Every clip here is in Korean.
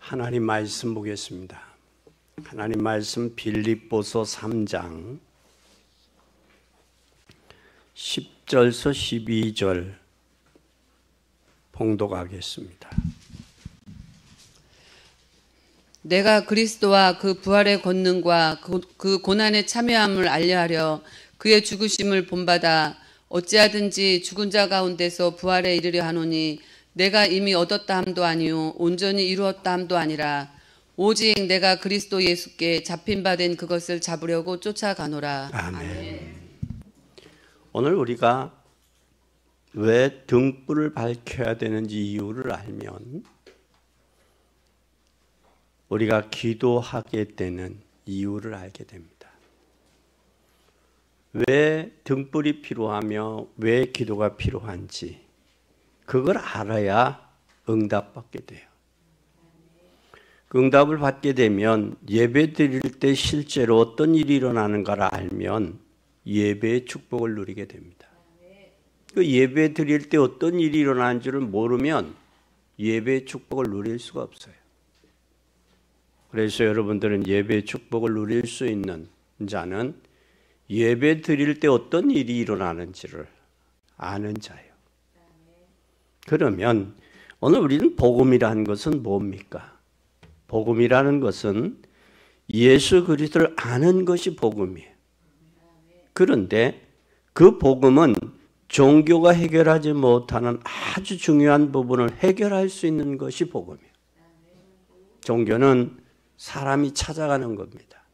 하나님 말씀 보겠습니다. 하나님 말씀 빌립보서 3장 10절서 12절 봉독하겠습니다. 내가 그리스도와 그 부활의 권능과 그 고난의 참여함을 알려하려 그의 죽으심을 본받아 어찌하든지 죽은 자 가운데서 부활에 이르려 하노니 내가 이미 얻었다 함도 아니요 온전히 이루었다 함도 아니라 오직 내가 그리스도 예수께 잡힌 바 된 그것을 잡으려고 쫓아가노라. 아멘. 오늘 우리가 왜 등불을 밝혀야 되는지 이유를 알면 우리가 기도하게 되는 이유를 알게 됩니다. 왜 등불이 필요하며 왜 기도가 필요한지 그걸 알아야 응답받게 돼요. 그 응답을 받게 되면 예배 드릴 때 실제로 어떤 일이 일어나는가를 알면 예배의 축복을 누리게 됩니다. 그 예배 드릴 때 어떤 일이 일어나는 줄을 모르면 예배의 축복을 누릴 수가 없어요. 그래서 여러분들은 예배의 축복을 누릴 수 있는 자는 예배 드릴 때 어떤 일이 일어나는지를 아는 자예요. 그러면 오늘 우리는 복음이라는 것은 뭡니까? 복음이라는 것은 예수 그리스도를 아는 것이 복음이에요. 그런데 그 복음은 종교가 해결하지 못하는 아주 중요한 부분을 해결할 수 있는 것이 복음이에요. 종교는 사람이 찾아가는 겁니다.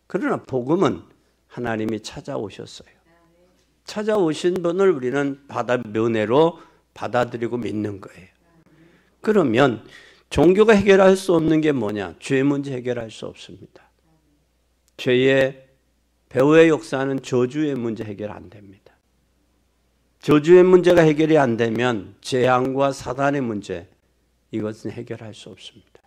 그러나 복음은 하나님이 찾아오셨어요. 찾아오신 분을 우리는 은혜로 받아들이고 믿는 거예요. 그러면 종교가 해결할 수 없는 게 뭐냐? 죄 문제 해결할 수 없습니다. 죄의 배후의 역사는 저주의 문제 해결 안 됩니다. 저주의 문제가 해결이 안 되면 재앙과 사단의 문제, 이것은 해결할 수 없습니다.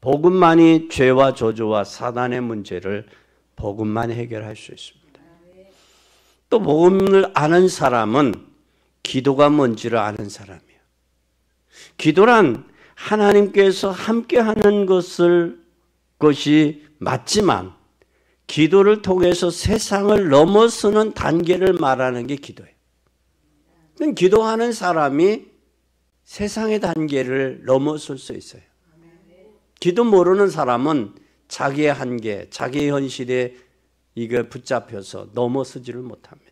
복음만이 죄와 저주와 사단의 문제를 복음만 해결할 수 있습니다. 또 복음을 아는 사람은 기도가 뭔지를 아는 사람이에요. 기도란 하나님께서 함께하는 것이 맞지만 기도를 통해서 세상을 넘어서는 단계를 말하는 게 기도예요. 기도하는 사람이 세상의 단계를 넘어설 수 있어요. 기도 모르는 사람은 자기의 한계, 자기의 현실에 붙잡혀서 넘어서지를 못합니다.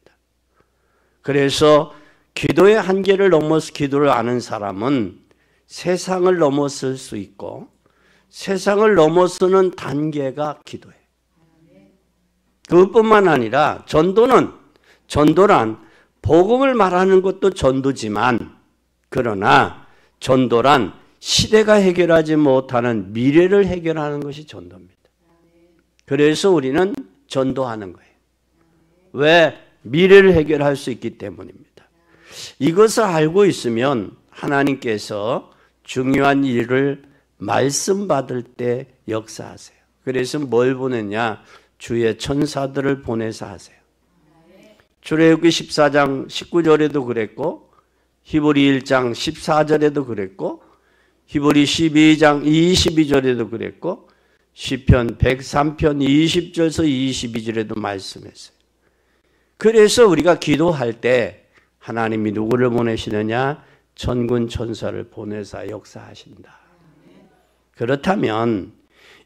그래서 기도의 한계를 넘어서 기도를 아는 사람은 세상을 넘어설 수 있고 세상을 넘어서는 단계가 기도예요. 그것뿐만 아니라 전도란 복음을 말하는 것도 전도지만 그러나 전도란 시대가 해결하지 못하는 미래를 해결하는 것이 전도입니다. 그래서 우리는 전도하는 거예요. 왜? 미래를 해결할 수 있기 때문입니다. 이것을 알고 있으면 하나님께서 중요한 일을 말씀 받을 때 역사하세요. 그래서 뭘 보내냐? 주의 천사들을 보내서 하세요. 출애굽기 14장 19절에도 그랬고 히브리 1장 14절에도 그랬고 히브리 12장 22절에도 그랬고 시편 103편 20절에서 22절에도 말씀했어요. 그래서 우리가 기도할 때 하나님이 누구를 보내시느냐? 천군 천사를 보내사 역사하신다. 그렇다면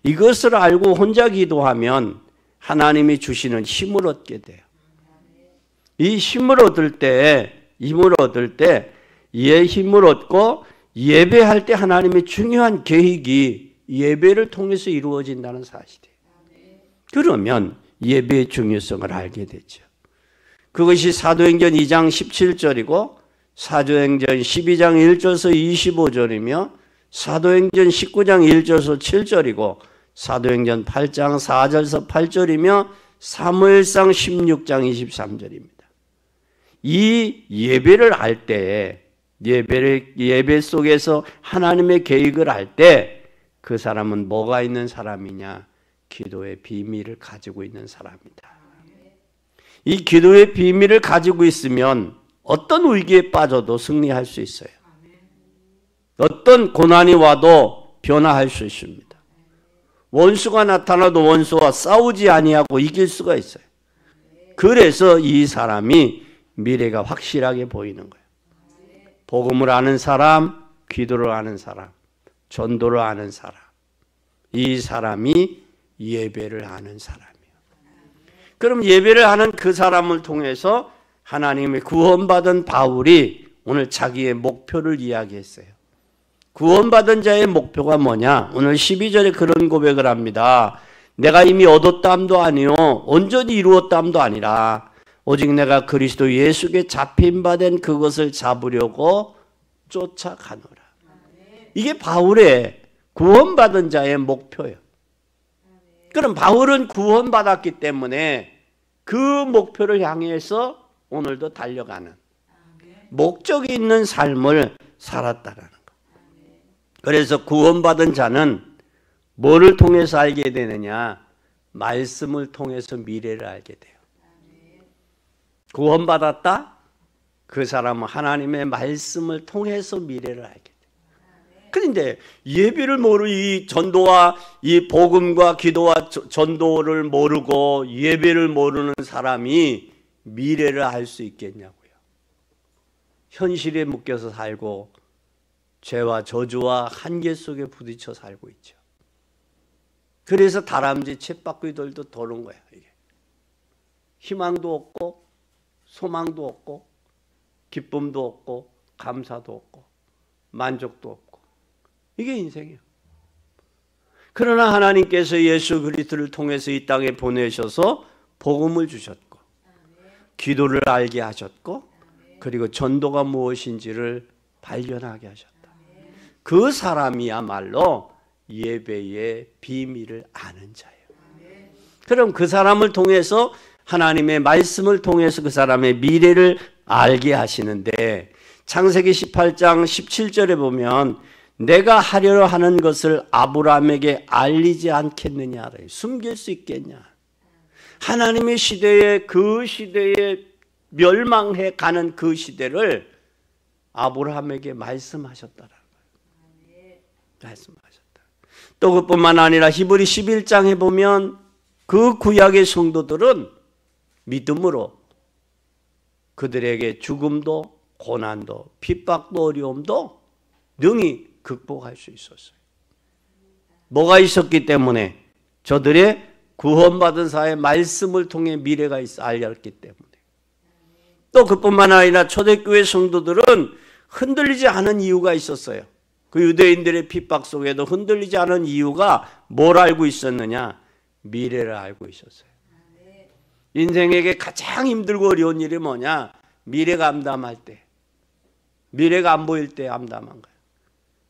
이것을 알고 혼자 기도하면 하나님이 주시는 힘을 얻게 돼요. 이 힘을 얻을 때 힘을 얻고 예배할 때 하나님의 중요한 계획이 예배를 통해서 이루어진다는 사실이에요. 그러면 예배의 중요성을 알게 되죠. 그것이 사도행전 2장 17절이고 사도행전 12장 1절에서 25절이며 사도행전 19장 1절에서 7절이고 사도행전 8장 4절에서 8절이며 사무엘상 16장 23절입니다. 이 예배를 알 때 예배 속에서 하나님의 계획을 알 때 그 사람은 뭐가 있는 사람이냐? 기도의 비밀을 가지고 있는 사람이다. 이 기도의 비밀을 가지고 있으면 어떤 위기에 빠져도 승리할 수 있어요. 어떤 고난이 와도 변화할 수 있습니다. 원수가 나타나도 원수와 싸우지 아니하고 이길 수가 있어요. 그래서 이 사람이 미래가 확실하게 보이는 거예요. 복음을 아는 사람, 기도를 아는 사람, 전도를 아는 사람, 이 사람이 예배를 아는 사람이에요. 그럼 예배를 하는 그 사람을 통해서 하나님의 구원받은 바울이 오늘 자기의 목표를 이야기했어요. 구원받은 자의 목표가 뭐냐? 오늘 12절에 그런 고백을 합니다. 내가 이미 얻었다함도 아니요 온전히 이루었다함도 아니라 오직 내가 그리스도 예수께 잡힌 바 된 그것을 잡으려고 쫓아가노라. 이게 바울의 구원받은 자의 목표예요. 그럼 바울은 구원받았기 때문에 그 목표를 향해서 오늘도 달려가는 목적이 있는 삶을 살았다라는 거. 그래서 구원받은 자는 뭐를 통해서 알게 되느냐? 말씀을 통해서 미래를 알게 돼요. 구원받았다? 그 사람은 하나님의 말씀을 통해서 미래를 알게 돼요. 그런데 예배를 모르고 이 전도와 이 복음과 기도와 전도를 모르고 예배를 모르는 사람이 미래를 알 수 있겠냐고요. 현실에 묶여서 살고 죄와 저주와 한계 속에 부딪혀 살고 있죠. 그래서 다람쥐 쳇바퀴들도 도는 거야. 이게. 희망도 없고 소망도 없고 기쁨도 없고 감사도 없고 만족도 없고 이게 인생이에요. 그러나 하나님께서 예수 그리스도를 통해서 이 땅에 보내셔서 복음을 주셨고 기도를 알게 하셨고 그리고 전도가 무엇인지를 발견하게 하셨다. 그 사람이야말로 예배의 비밀을 아는 자예요. 그럼 그 사람을 통해서 하나님의 말씀을 통해서 그 사람의 미래를 알게 하시는데 창세기 18장 17절에 보면 내가 하려고 하는 것을 아브라함에게 알리지 않겠느냐. 숨길 수 있겠냐. 하나님의 시대에 그 시대에 멸망해 가는 그 시대를 아브라함에게 말씀하셨다라는 거예요. 말씀하셨다. 또 그뿐만 아니라 히브리 11장에 보면 그 구약의 성도들은 믿음으로 그들에게 죽음도 고난도 핍박도 어려움도 능히 극복할 수 있었어요. 뭐가 있었기 때문에? 저들의 구원받은 자의 말씀을 통해 미래가 있어 알렸기 때문에. 또 그뿐만 아니라 초대교회 성도들은 흔들리지 않은 이유가 있었어요. 그 유대인들의 핍박 속에도 흔들리지 않은 이유가 뭘 알고 있었느냐? 미래를 알고 있었어요. 인생에게 가장 힘들고 어려운 일이 뭐냐? 미래가 암담할 때. 미래가 안 보일 때 암담한 거예요.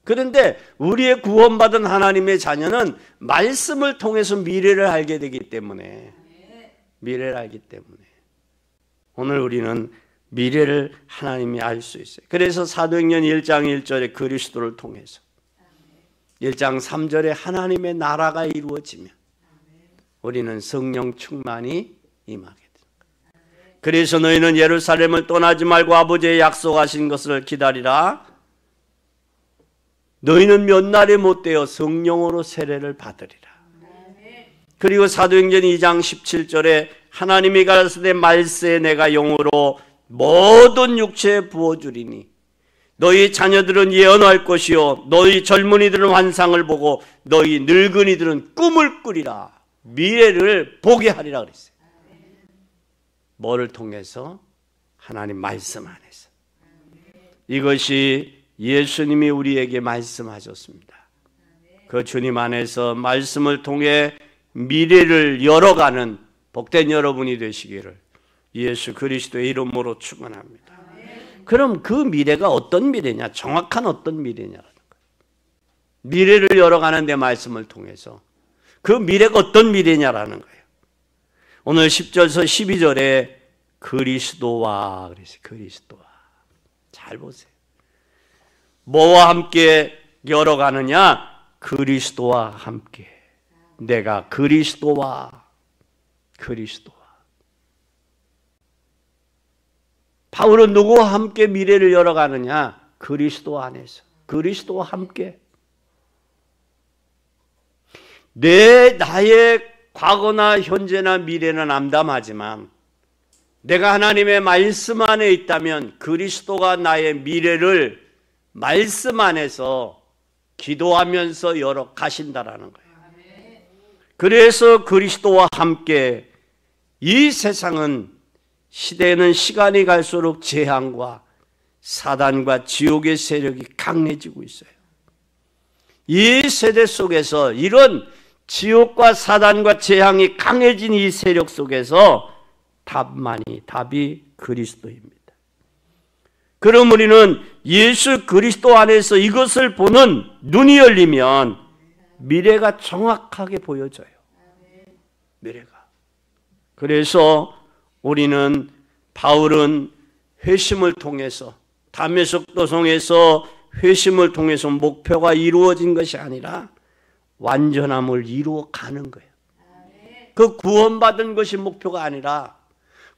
그런데 우리의 구원받은 하나님의 자녀는 말씀을 통해서 미래를 알게 되기 때문에 미래를 알기 때문에 오늘 우리는 미래를 하나님이 알 수 있어요. 그래서 사도행전 1장 1절에 그리스도를 통해서 1장 3절에 하나님의 나라가 이루어지면 우리는 성령 충만이 임하게 됩니다. 그래서 너희는 예루살렘을 떠나지 말고 아버지의 약속하신 것을 기다리라. 너희는 몇 날에 못되어 성령으로 세례를 받으리라. 그리고 사도행전 2장 17절에 하나님이 가라사대 말세에 내가 영으로 모든 육체에 부어주리니 너희 자녀들은 예언할 것이요 너희 젊은이들은 환상을 보고 너희 늙은이들은 꿈을 꾸리라. 미래를 보게 하리라 그랬어요. 뭐를 통해서? 하나님 말씀 안에서. 이것이 예수님이 우리에게 말씀하셨습니다. 그 주님 안에서 말씀을 통해 미래를 열어가는 복된 여러분이 되시기를 예수 그리스도의 이름으로 축원합니다. 그럼 그 미래가 어떤 미래냐? 정확한 어떤 미래냐라는 거예요. 미래를 열어가는 내 말씀을 통해서 그 미래가 어떤 미래냐라는 거예요. 오늘 10절에서 12절에 그리스도와 그랬어요. 그리스도와. 잘 보세요. 뭐와 함께 열어가느냐? 그리스도와 함께. 내가 그리스도와 바울은 누구와 함께 미래를 열어가느냐? 그리스도 안에서. 그리스도와 함께. 나의 과거나 현재나 미래는 암담하지만 내가 하나님의 말씀 안에 있다면 그리스도가 나의 미래를 말씀 안에서 기도하면서 열어 가신다라는 거예요. 그래서 그리스도와 함께 이 세상은 시대는 시간이 갈수록 재앙과 사단과 지옥의 세력이 강해지고 있어요. 이 세대 속에서 이런 지옥과 사단과 재앙이 강해진 이 세력 속에서 답이 그리스도입니다. 그럼 우리는 예수 그리스도 안에서 이것을 보는 눈이 열리면 미래가 정확하게 보여져요. 미래가. 그래서 우리는 바울은 회심을 통해서 다메섹 도성에서 회심을 통해서 목표가 이루어진 것이 아니라 완전함을 이루어 가는 거예요. 그 구원받은 것이 목표가 아니라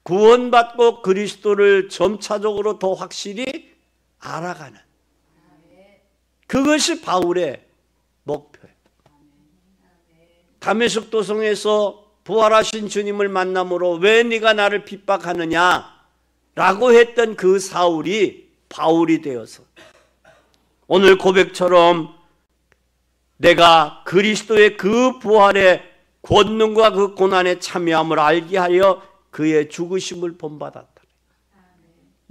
구원받고 그리스도를 점차적으로 더 확실히 알아가는 그것이 바울의 목표예요. 다메섹 도성에서 부활하신 주님을 만남으로 왜 네가 나를 핍박하느냐 라고 했던 그 사울이 바울이 되어서 오늘 고백처럼 내가 그리스도의 그 부활의 권능과 그 고난의 참여함을 알게 하여 그의 죽으심을 본받았다.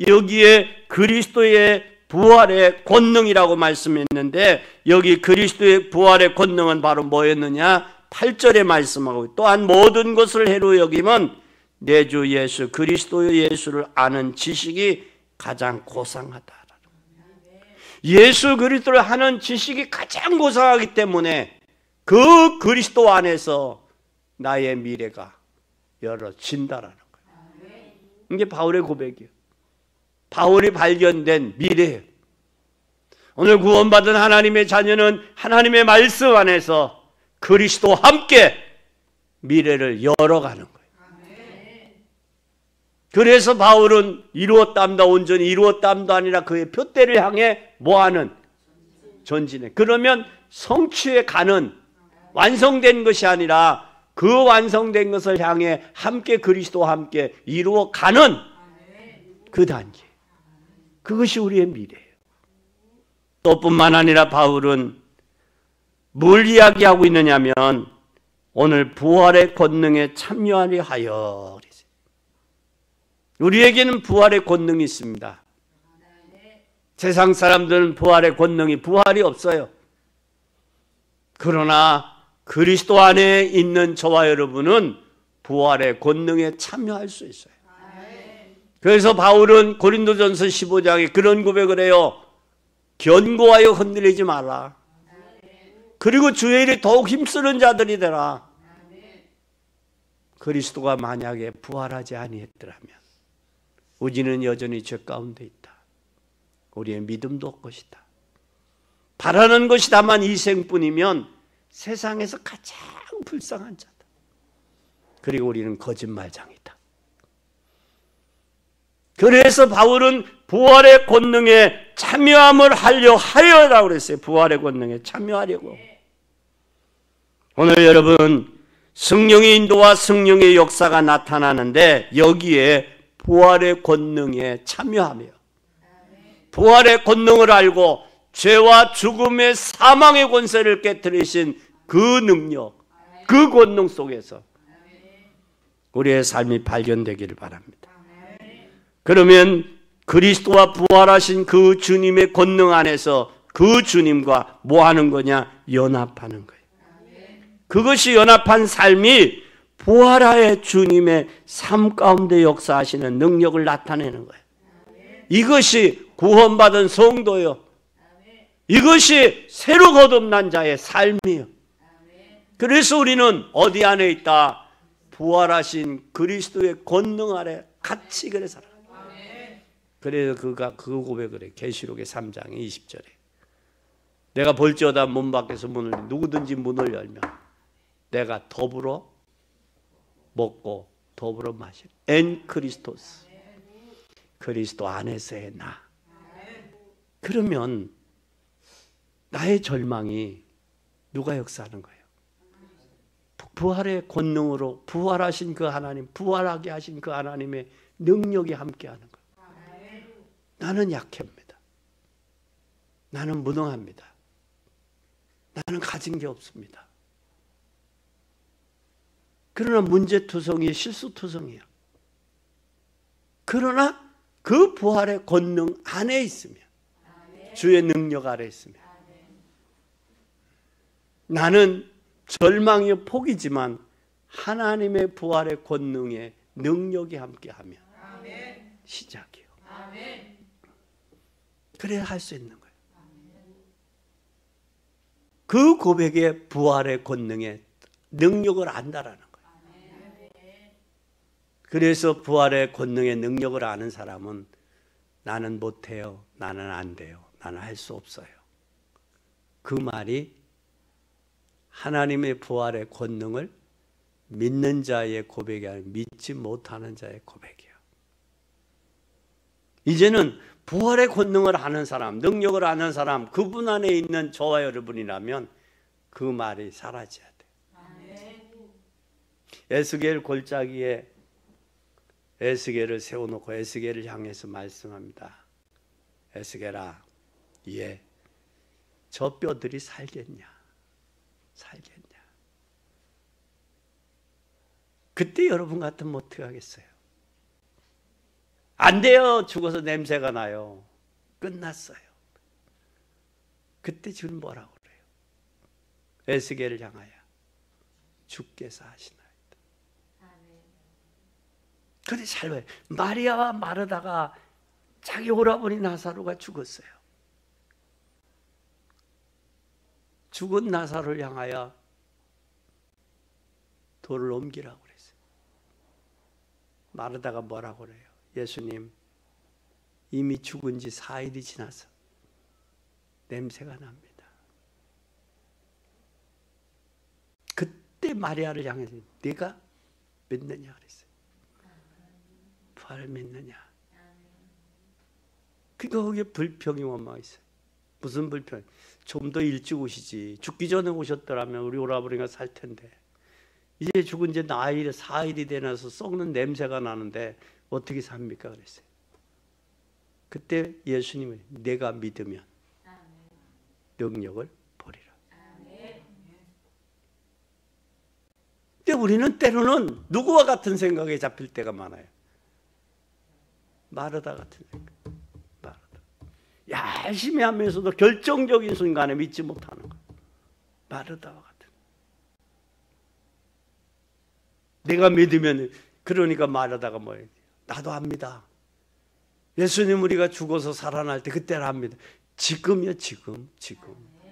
여기에 그리스도의 부활의 권능이라고 말씀했는데 여기 그리스도의 부활의 권능은 바로 뭐였느냐? 8절에 말씀하고 또한 모든 것을 해로 여기면 내 주 예수 그리스도의 예수를 아는 지식이 가장 고상하다. 예수 그리스도를 아는 지식이 가장 고상하기 때문에 그 그리스도 안에서 나의 미래가 열어진다라는 거예요. 이게 바울의 고백이에요. 바울이 발견된 미래예요. 오늘 구원받은 하나님의 자녀는 하나님의 말씀 안에서 그리스도와 함께 미래를 열어가는 거예요. 그래서 바울은 이루었다함도 온전히 이루었다함도 아니라 그의 표대를 향해 뭐하는? 전진해. 그러면 성취에 가는 완성된 것이 아니라 그 완성된 것을 향해 함께 그리스도와 함께 이루어가는 그 단계. 그것이 우리의 미래예요. 또 뿐만 아니라 바울은 뭘 이야기하고 있느냐면 오늘 부활의 권능에 참여하려 하여 우리에게는 부활의 권능이 있습니다. 세상 사람들은 부활의 권능이 부활이 없어요. 그러나 그리스도 안에 있는 저와 여러분은 부활의 권능에 참여할 수 있어요. 그래서 바울은 고린도전서 15장에 그런 고백을 해요. 견고하여 흔들리지 말라. 그리고 주의 일에 더욱 힘쓰는 자들이 되라. 그리스도가 만약에 부활하지 아니했더라면 우리는 여전히 죄 가운데 있다. 우리의 믿음도 없것이다. 바라는 것이 다만 이생뿐이면 세상에서 가장 불쌍한 자다. 그리고 우리는 거짓말장이다. 그래서 바울은 부활의 권능에 참여함을 하려 하여라고 그랬어요. 부활의 권능에 참여하려고. 오늘 여러분 성령의 인도와 성령의 역사가 나타나는데 여기에 부활의 권능에 참여하며 부활의 권능을 알고 죄와 죽음의 사망의 권세를 깨뜨리신 그 능력, 그 권능 속에서 우리의 삶이 발견되기를 바랍니다. 그러면 그리스도와 부활하신 그 주님의 권능 안에서 그 주님과 뭐 하는 거냐? 연합하는 거예요. 그것이 연합한 삶이 부활하의 주님의 삶 가운데 역사하시는 능력을 나타내는 거예요. 이것이 구원받은 성도요. 이것이 새로 거듭난 자의 삶이에요. 그래서 우리는 어디 안에 있다? 부활하신 그리스도의 권능 아래 같이 그래 살아. 그래서 그가 그 고백을 해. 계시록의 3장 20절에 내가 볼지어다 문 밖에서 문을 누구든지 문을 열면 내가 더불어 먹고 더불어 마실 엔 크리스토스 그리스도 안에서의 나. 그러면 나의 절망이 누가 역사하는 거예요? 부활의 권능으로 부활하신 그 하나님, 부활하게 하신 그 하나님의 능력이 함께하는 거예요. 나는 약합니다. 나는 무능합니다. 나는 가진 게 없습니다. 그러나 문제투성이 실수투성이야. 그러나 그 부활의 권능 안에 있으면, 주의 능력 아래 있으면, 나는 절망의 폭이지만 하나님의 부활의 권능에 능력이 함께하면 시작이에요. 그래야 할 수 있는 거예요. 그 고백의 부활의 권능에 능력을 안다라는 거예요. 그래서 부활의 권능의 능력을 아는 사람은 나는 못해요, 나는 안 돼요, 나는 할 수 없어요. 그 말이 하나님의 부활의 권능을 믿는 자의 고백이 아니라 믿지 못하는 자의 고백이에요. 이제는 부활의 권능을 아는 사람, 능력을 아는 사람, 그분 안에 있는 저와 여러분이라면 그 말이 사라져야 돼요. 에스겔 골짜기에 에스겔을 세워놓고 에스겔을 향해서 말씀합니다. 에스겔아, 예, 저 뼈들이 살겠냐? 살겠냐? 그때 여러분 같으면 어떻게 하겠어요? 안 돼요. 죽어서 냄새가 나요. 끝났어요. 그때 지금 뭐라고 그래요? 에스겔을 향하여 주께서 하시나이다. 그런데 잘 봐요. 마리아와 마르다가 자기 오라버니 나사로가 죽었어요. 죽은 나사로를 향하여 돌을 옮기라고 그랬어요. 마르다가 뭐라고 그래요? 예수님, 이미 죽은 지 4일이 지나서 냄새가 납니다. 그때 마리아를 향해서 네가 믿느냐 그랬어요. 부활을 믿느냐. 그러니까 거기에 불평이 원망 있어요. 무슨 불평? 좀 더 일찍 오시지. 죽기 전에 오셨더라면 우리 오라버니가 살 텐데. 이제 죽은 지 4일이 되나서 썩는 냄새가 나는데 어떻게 삽니까? 그랬어요. 그때 예수님이 내가 믿으면 능력을 보리라. 근데 우리는 때로는 누구와 같은 생각에 잡힐 때가 많아요. 마르다 같은 생각. 마르다. 열심히 하면서도 결정적인 순간에 믿지 못하는 거. 마르다와 같은. 내가 믿으면, 그러니까 마르다가 뭐예요? 나도 압니다. 예수님 우리가 죽어서 살아날 때 그때를 압니다. 지금이요, 지금.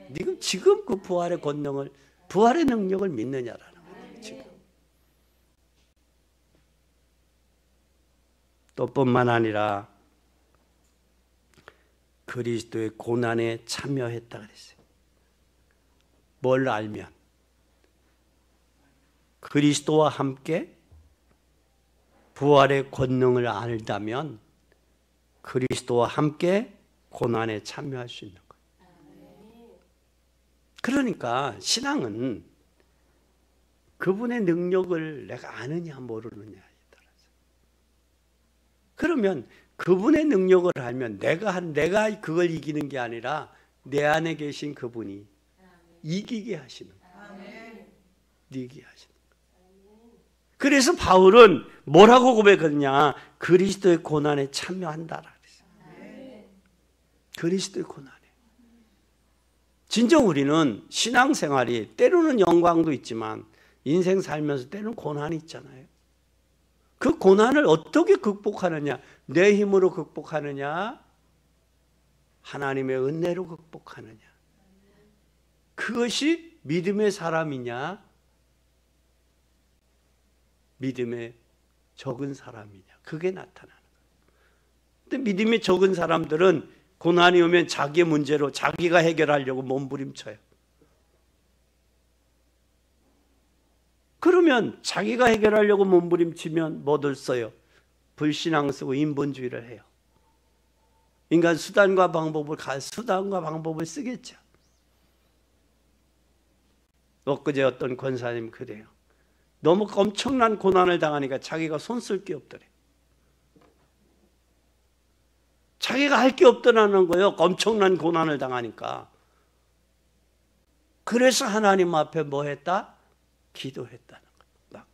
네가 지금 그 부활의 권능을, 부활의 능력을 믿느냐라는 거예요. 지금. 또 뿐만 아니라 그리스도의 고난에 참여했다 그랬어요. 뭘 알면? 그리스도와 함께 부활의 권능을 알다면 그리스도와 함께 고난에 참여할 수 있는 거예요. 그러니까 신앙은 그분의 능력을 내가 아느냐 모르느냐에 따라서. 그러면 그분의 능력을 알면 내가 그걸 이기는 게 아니라 내 안에 계신 그분이 이기게 하시는 거예요. 이기게 하시는 거예요. 그래서 바울은 뭐라고 고백했냐? 그리스도의 고난에 참여한다라 그랬어요. 그리스도의 고난에. 진정 우리는 신앙생활이 때로는 영광도 있지만 인생 살면서 때로는 고난이 있잖아요. 그 고난을 어떻게 극복하느냐? 내 힘으로 극복하느냐? 하나님의 은혜로 극복하느냐? 그것이 믿음의 사람이냐? 믿음의 적은 사람이냐? 그게 나타나는 거예요. 근데 믿음이 적은 사람들은 고난이 오면 자기의 문제로 자기가 해결하려고 몸부림쳐요. 그러면 자기가 해결하려고 몸부림치면 뭐들 써요? 불신앙 쓰고 인본주의를 해요. 인간 수단과 방법을 쓰겠죠. 엊그제 어떤 권사님 그래요. 너무 엄청난 고난을 당하니까 자기가 손 쓸 게 없더래. 자기가 할 게 없더라는 거예요. 엄청난 고난을 당하니까. 그래서 하나님 앞에 뭐 했다? 기도했다는 거예요.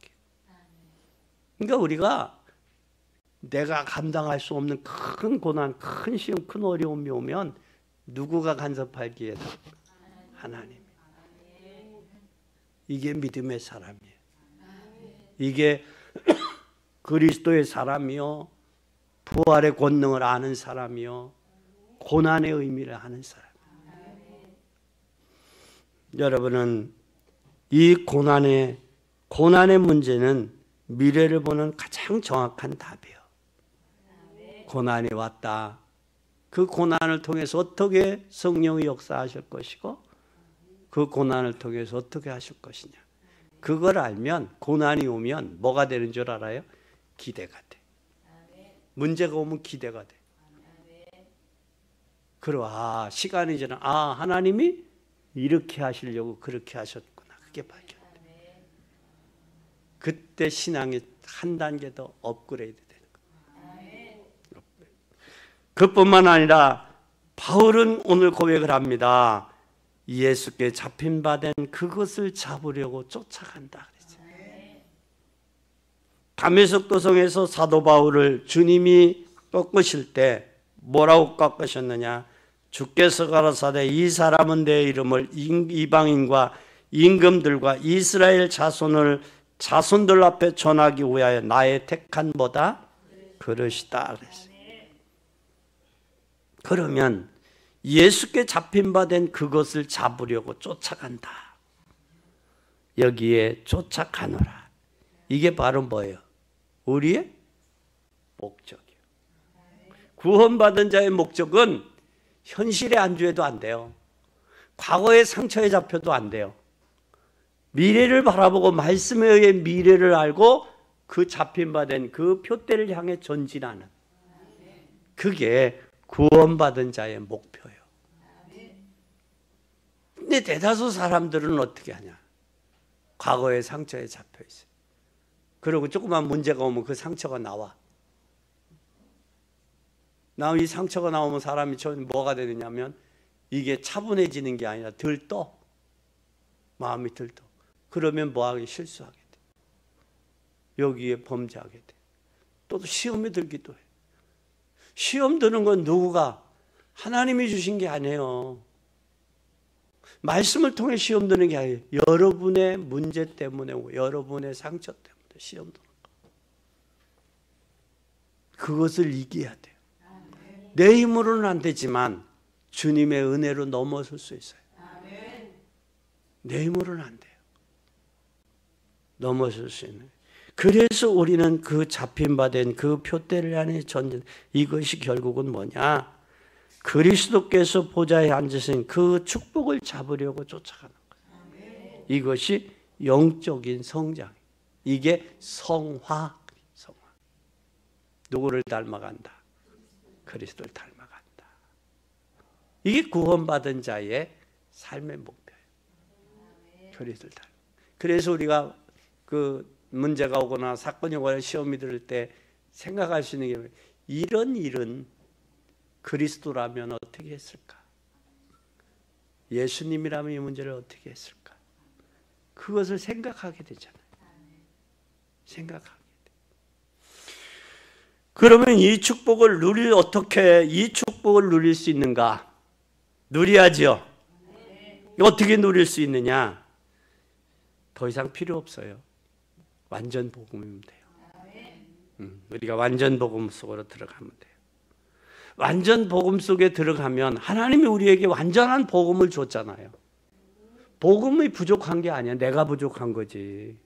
그러니까 우리가 내가 감당할 수 없는 큰 고난, 큰 시험, 큰 어려움이 오면 누구가 간섭하기에도 하나님. 이게 믿음의 사람이에요. 이게 그리스도의 사람이요, 부활의 권능을 아는 사람이요, 고난의 의미를 아는 사람. 여러분은 이 고난의 문제는 미래를 보는 가장 정확한 답이에요. 고난이 왔다. 그 고난을 통해서 어떻게 성령의 역사하실 것이고 그 고난을 통해서 어떻게 하실 것이냐. 그걸 알면 고난이 오면 뭐가 되는 줄 알아요? 기대가 돼. 문제가 오면 기대가 돼. 그리고 시간이 지나 하나님이 이렇게 하시려고 그렇게 하셨구나. 그게 발견돼. 그때 신앙이 한 단계 더 업그레이드 되는 거예요. 그뿐만 아니라 바울은 오늘 고백을 합니다. 예수께 잡힌 바 된 그것을 잡으려고 쫓아간다 그랬죠. 다메섹 도성에서 사도 바울을 주님이 꺾으실 때 뭐라고 꺾으셨느냐? 주께서 가라사대 이 사람은 내 이름을 이방인과 임금들과 이스라엘 자손들 앞에 전하기 위하여 나의 택한 뭐다? 그릇이다 그랬어요. 그러면 예수께 잡힌 바 된 그것을 잡으려고 쫓아간다. 여기에 쫓아가노라. 이게 바로 뭐예요? 우리의 목적이에요. 구원받은 자의 목적은 현실에 안주해도 안 돼요. 과거의 상처에 잡혀도 안 돼요. 미래를 바라보고 말씀에 의해 미래를 알고 그 잡힌 바 된 그 표대를 향해 전진하는, 그게 구원받은 자의 목표예요. 근데 대다수 사람들은 어떻게 하냐? 과거의 상처에 잡혀 있어요. 그리고 조그만 문제가 오면 그 상처가 나와. 이 상처가 나오면 사람이 뭐가 되느냐면 이게 차분해지는 게 아니라 들떠. 마음이 들떠. 그러면 뭐하기 실수하게 돼. 여기에 범죄하게 돼. 또 시험에 들기도 해. 시험 드는 건 누구가? 하나님이 주신 게 아니에요. 말씀을 통해 시험 드는 게 아니에요. 여러분의 문제 때문에, 여러분의 상처 때문에 시험 드는 거. 그것을 이겨야 돼요. 내 힘으로는 안 되지만 주님의 은혜로 넘어설 수 있어요. 내 힘으로는 안 돼요. 넘어설 수 있는. 그래서 우리는 그 잡힌 바 된 그 표대를 향해 전진. 이것이 결국은 뭐냐? 그리스도께서 보좌에 앉으신 그 축복을 잡으려고 쫓아가는 거예요. 이것이 영적인 성장. 이게 성화. 누구를 닮아간다? 그리스도를 닮아간다. 이게 구원받은 자의 삶의 목표예요. 그리스도를 닮아. 그래서 우리가 그 문제가 오거나 사건이 오거나 시험이 들을 때 생각할 수 있는 게, 이런 일은 그리스도라면 어떻게 했을까? 예수님이라면 이 문제를 어떻게 했을까? 그것을 생각하게 되잖아요. 생각하게 돼. 그러면 이 축복을 누릴 수 있는가? 누려야죠. 어떻게 누릴 수 있느냐? 더 이상 필요 없어요. 완전 복음이면 돼요. 우리가 완전 복음 속으로 들어가면 돼요. 완전 복음 속에 들어가면 하나님이 우리에게 완전한 복음을 줬잖아요. 복음이 부족한 게 아니야. 내가 부족한 거지.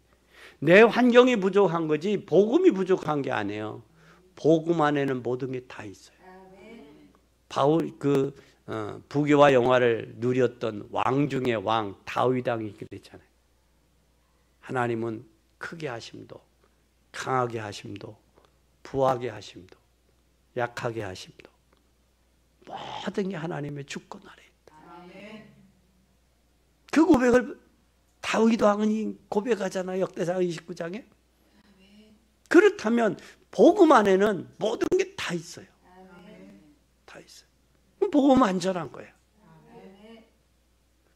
내 환경이 부족한 거지 복음이 부족한 게 아니에요. 복음 안에는 모든 게 다 있어요. 바울 부귀와 영화를 누렸던 왕 중의 왕 다윗 왕이 그랬잖아요. 하나님은 크게 하심도, 강하게 하심도, 부하게 하심도, 약하게 하심도, 모든 게 하나님의 주권 아래 있다. 그 고백을 다윗 왕이 고백하잖아요. 역대상 29장에. 그렇다면 복음 안에는 모든 게 다 있어요. 다 있어요. 복음 안전한 거예요.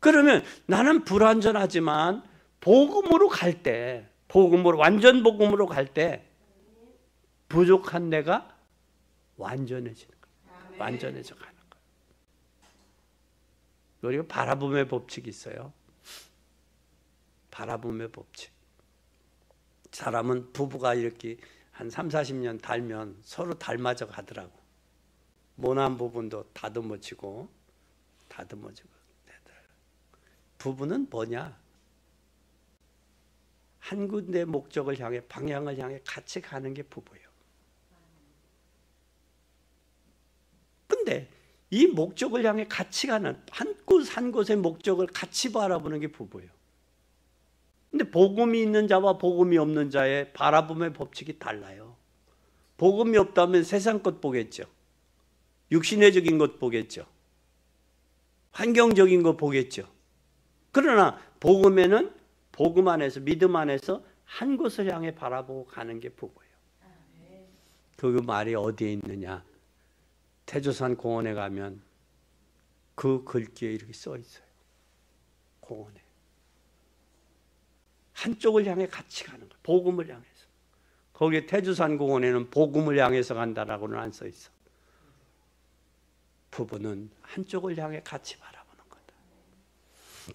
그러면 나는 불완전하지만 복음으로 갈 때, 복음으로 완전 복음으로 갈 때 부족한 내가 완전해지는 거예요. 완전해져 가는 거예요. 우리가 바라봄의 법칙이 있어요. 바라봄의 법칙. 사람은 부부가 이렇게 한 3, 40년 달면 서로 닮아져 가더라고. 모난 부분도 다듬어지고 부부는 뭐냐? 한 군데 목적을 향해, 방향을 향해 같이 가는 게 부부예요. 근데 이 목적을 향해 같이 가는 한 곳의 목적을 같이 바라보는 게 부부예요. 근데 복음이 있는 자와 복음이 없는 자의 바라봄의 법칙이 달라요. 복음이 없다면 세상 것 보겠죠. 육신의적인 것 보겠죠. 환경적인 것 보겠죠. 그러나 복음에는 복음 안에서, 믿음 안에서 한 곳을 향해 바라보고 가는 게 부부예요. 그 말이 어디에 있느냐? 태조산 공원에 가면 그 글귀에 이렇게 써 있어요. 공원에. 한쪽을 향해 같이 가는 거예요. 복음을 향해서. 거기에 태조산 공원에는 복음을 향해서 간다라고는 안 써 있어. 부부는 한쪽을 향해 같이 바라보는 거다.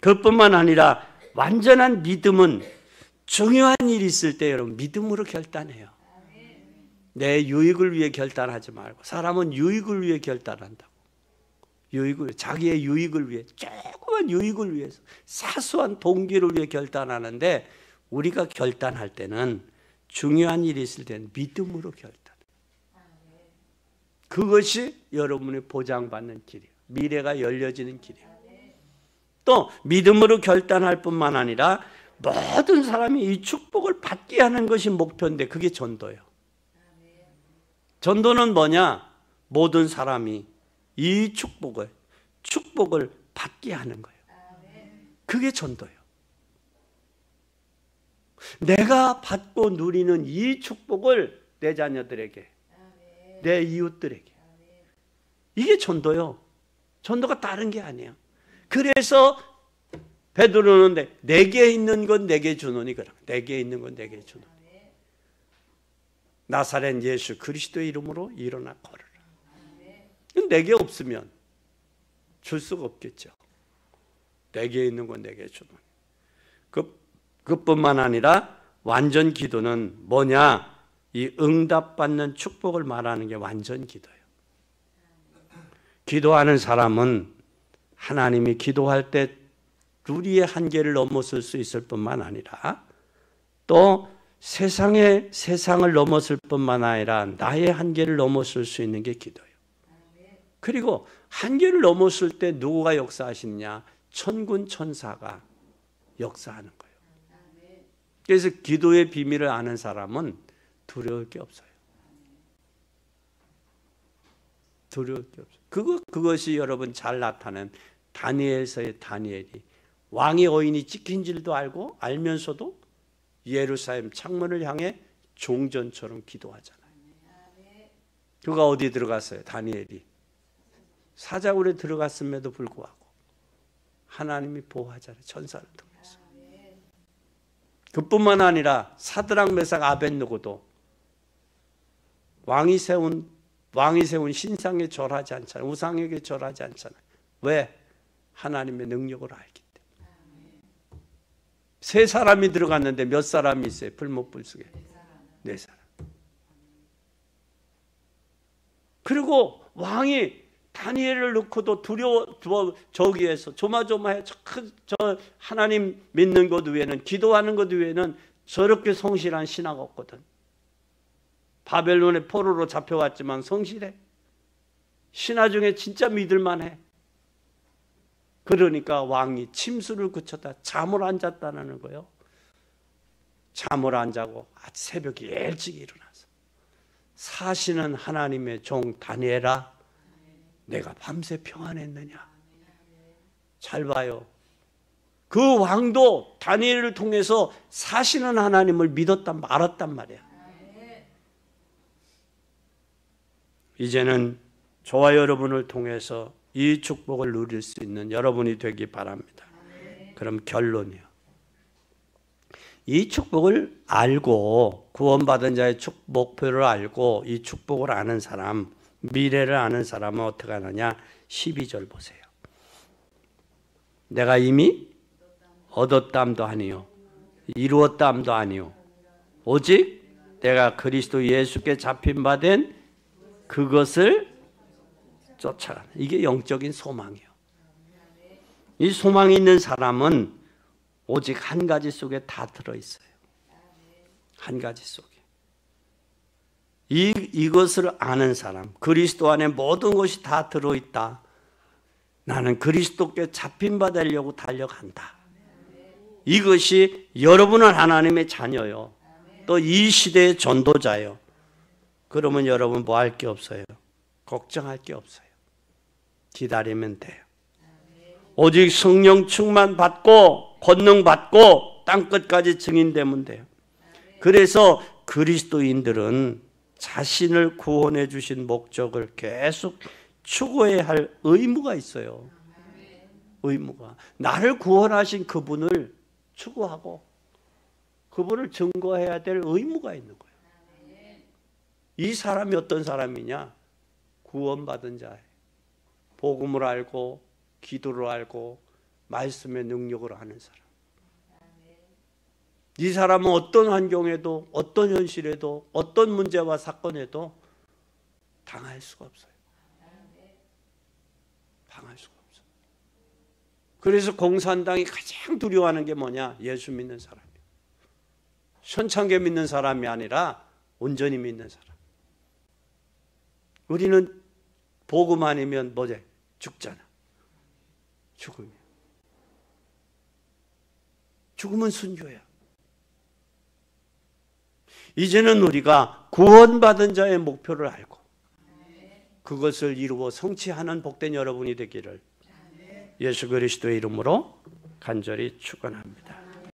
그뿐만 아니라 완전한 믿음은 중요한 일이 있을 때 여러분 믿음으로 결단해요. 내 유익을 위해 결단하지 말고, 사람은 유익을 위해 결단한다고. 자기의 유익을 위해, 조그만 유익을 위해서, 사소한 동기를 위해 결단하는데, 우리가 결단할 때는 중요한 일이 있을 때는 믿음으로 결단해요. 그것이 여러분의 보장받는 길이에요. 미래가 열려지는 길이에요. 또 믿음으로 결단할 뿐만 아니라 모든 사람이 이 축복을 받게 하는 것이 목표인데, 그게 전도예요. 전도는 뭐냐? 모든 사람이 이 축복을 받게 하는 거예요. 그게 전도예요. 내가 받고 누리는 이 축복을 내 자녀들에게, 내 이웃들에게. 이게 전도요. 전도가 다른 게 아니에요. 그래서 베드로는 내게 있는 건 내게 주노니, 그럼 내게 있는 건 내게 주노니. 나사렛 예수 그리스도의 이름으로 일어나 걸으라. 내게 없으면 줄 수가 없겠죠. 내게 있는 건 내게 주노니. 그뿐만 아니라 완전 기도는 뭐냐? 이 응답받는 축복을 말하는 게 완전 기도예요. 기도하는 사람은 하나님이 기도할 때 우리의 한계를 넘어설 수 있을 뿐만 아니라 또 세상을 넘어설 뿐만 아니라 나의 한계를 넘어설 수 있는 게 기도예요. 그리고 한계를 넘었을 때 누구가 역사하시느냐? 천군 천사가 역사하는 거예요. 그래서 기도의 비밀을 아는 사람은 두려울 게 없어요. 두려울 게 없어요. 그것이 여러분 잘 나타낸 다니엘서의 다니엘이 왕의 어인이 찍힌 줄도 알면서도 예루살렘 창문을 향해 종전처럼 기도하잖아요. 그가 어디 들어갔어요? 다니엘이 사자굴에 들어갔음에도 불구하고 하나님이 보호하잖아요. 천사를 통해서. 그뿐만 아니라 사드락 메삭 아벳느고도 왕이 세운 신상에 절하지 않잖아요. 우상에게 절하지 않잖아요. 왜? 하나님의 능력을 알기 때문에. 세 사람이 들어갔는데 몇 사람이 있어요? 불못불 속에. 네 사람. 그리고 왕이 다니엘을 넣고도 저기에서 조마조마해. 저 하나님 믿는 것 외에는, 기도하는 것 외에는 저렇게 성실한 신하가 없거든. 바벨론의 포로로 잡혀왔지만 성실해. 신하 중에 진짜 믿을만해. 그러니까 왕이 침수를 그쳤다. 잠을 안 잤다는 거예요. 잠을 안 자고 새벽에 일찍 일어나서 사시는 하나님의 종 다니엘아, 내가 밤새 평안했느냐? 잘 봐요. 그 왕도 다니엘을 통해서 사시는 하나님을 믿었단 알았단 말이야. 이제는 저와 여러분을 통해서 이 축복을 누릴 수 있는 여러분이 되기 바랍니다. 그럼 결론이요. 이 축복을 알고 구원받은 자의 목표를 알고 이 축복을 아는 사람, 미래를 아는 사람은 어떻게 하느냐? 12절 보세요. 내가 이미 얻었담도 아니요 이루었담도 아니요 오직 내가 그리스도 예수께 잡힌 바 된 그것을 쫓아가는, 이게 영적인 소망이에요. 이 소망이 있는 사람은 오직 한 가지 속에 다 들어있어요. 한 가지 속에. 이것을 아는 사람, 그리스도 안에 모든 것이 다 들어있다. 나는 그리스도께 잡힌 바 되려고 달려간다. 이것이 여러분은 하나님의 자녀요. 또 이 시대의 전도자요. 그러면 여러분 뭐 할 게 없어요. 걱정할 게 없어요. 기다리면 돼요. 오직 성령 충만 받고 권능 받고 땅끝까지 증인되면 돼요. 그래서 그리스도인들은 자신을 구원해 주신 목적을 계속 추구해야 할 의무가 있어요. 의무가. 나를 구원하신 그분을 추구하고 그분을 증거해야 될 의무가 있는 거예요. 이 사람이 어떤 사람이냐? 구원받은 자예요. 복음을 알고 기도를 알고 말씀의 능력을 아는 사람. 이 사람은 어떤 환경에도 어떤 현실에도 어떤 문제와 사건에도 당할 수가 없어요. 당할 수가 없어요. 그래서 공산당이 가장 두려워하는 게 뭐냐? 예수 믿는 사람이에요. 현창계 믿는 사람이 아니라 온전히 믿는 사람. 우리는 복음 아니면 뭐지? 죽잖아. 죽음이야. 죽음은 순교야. 이제는 우리가 구원받은 자의 목표를 알고 그것을 이루어 성취하는 복된 여러분이 되기를 예수 그리스도의 이름으로 간절히 축원합니다.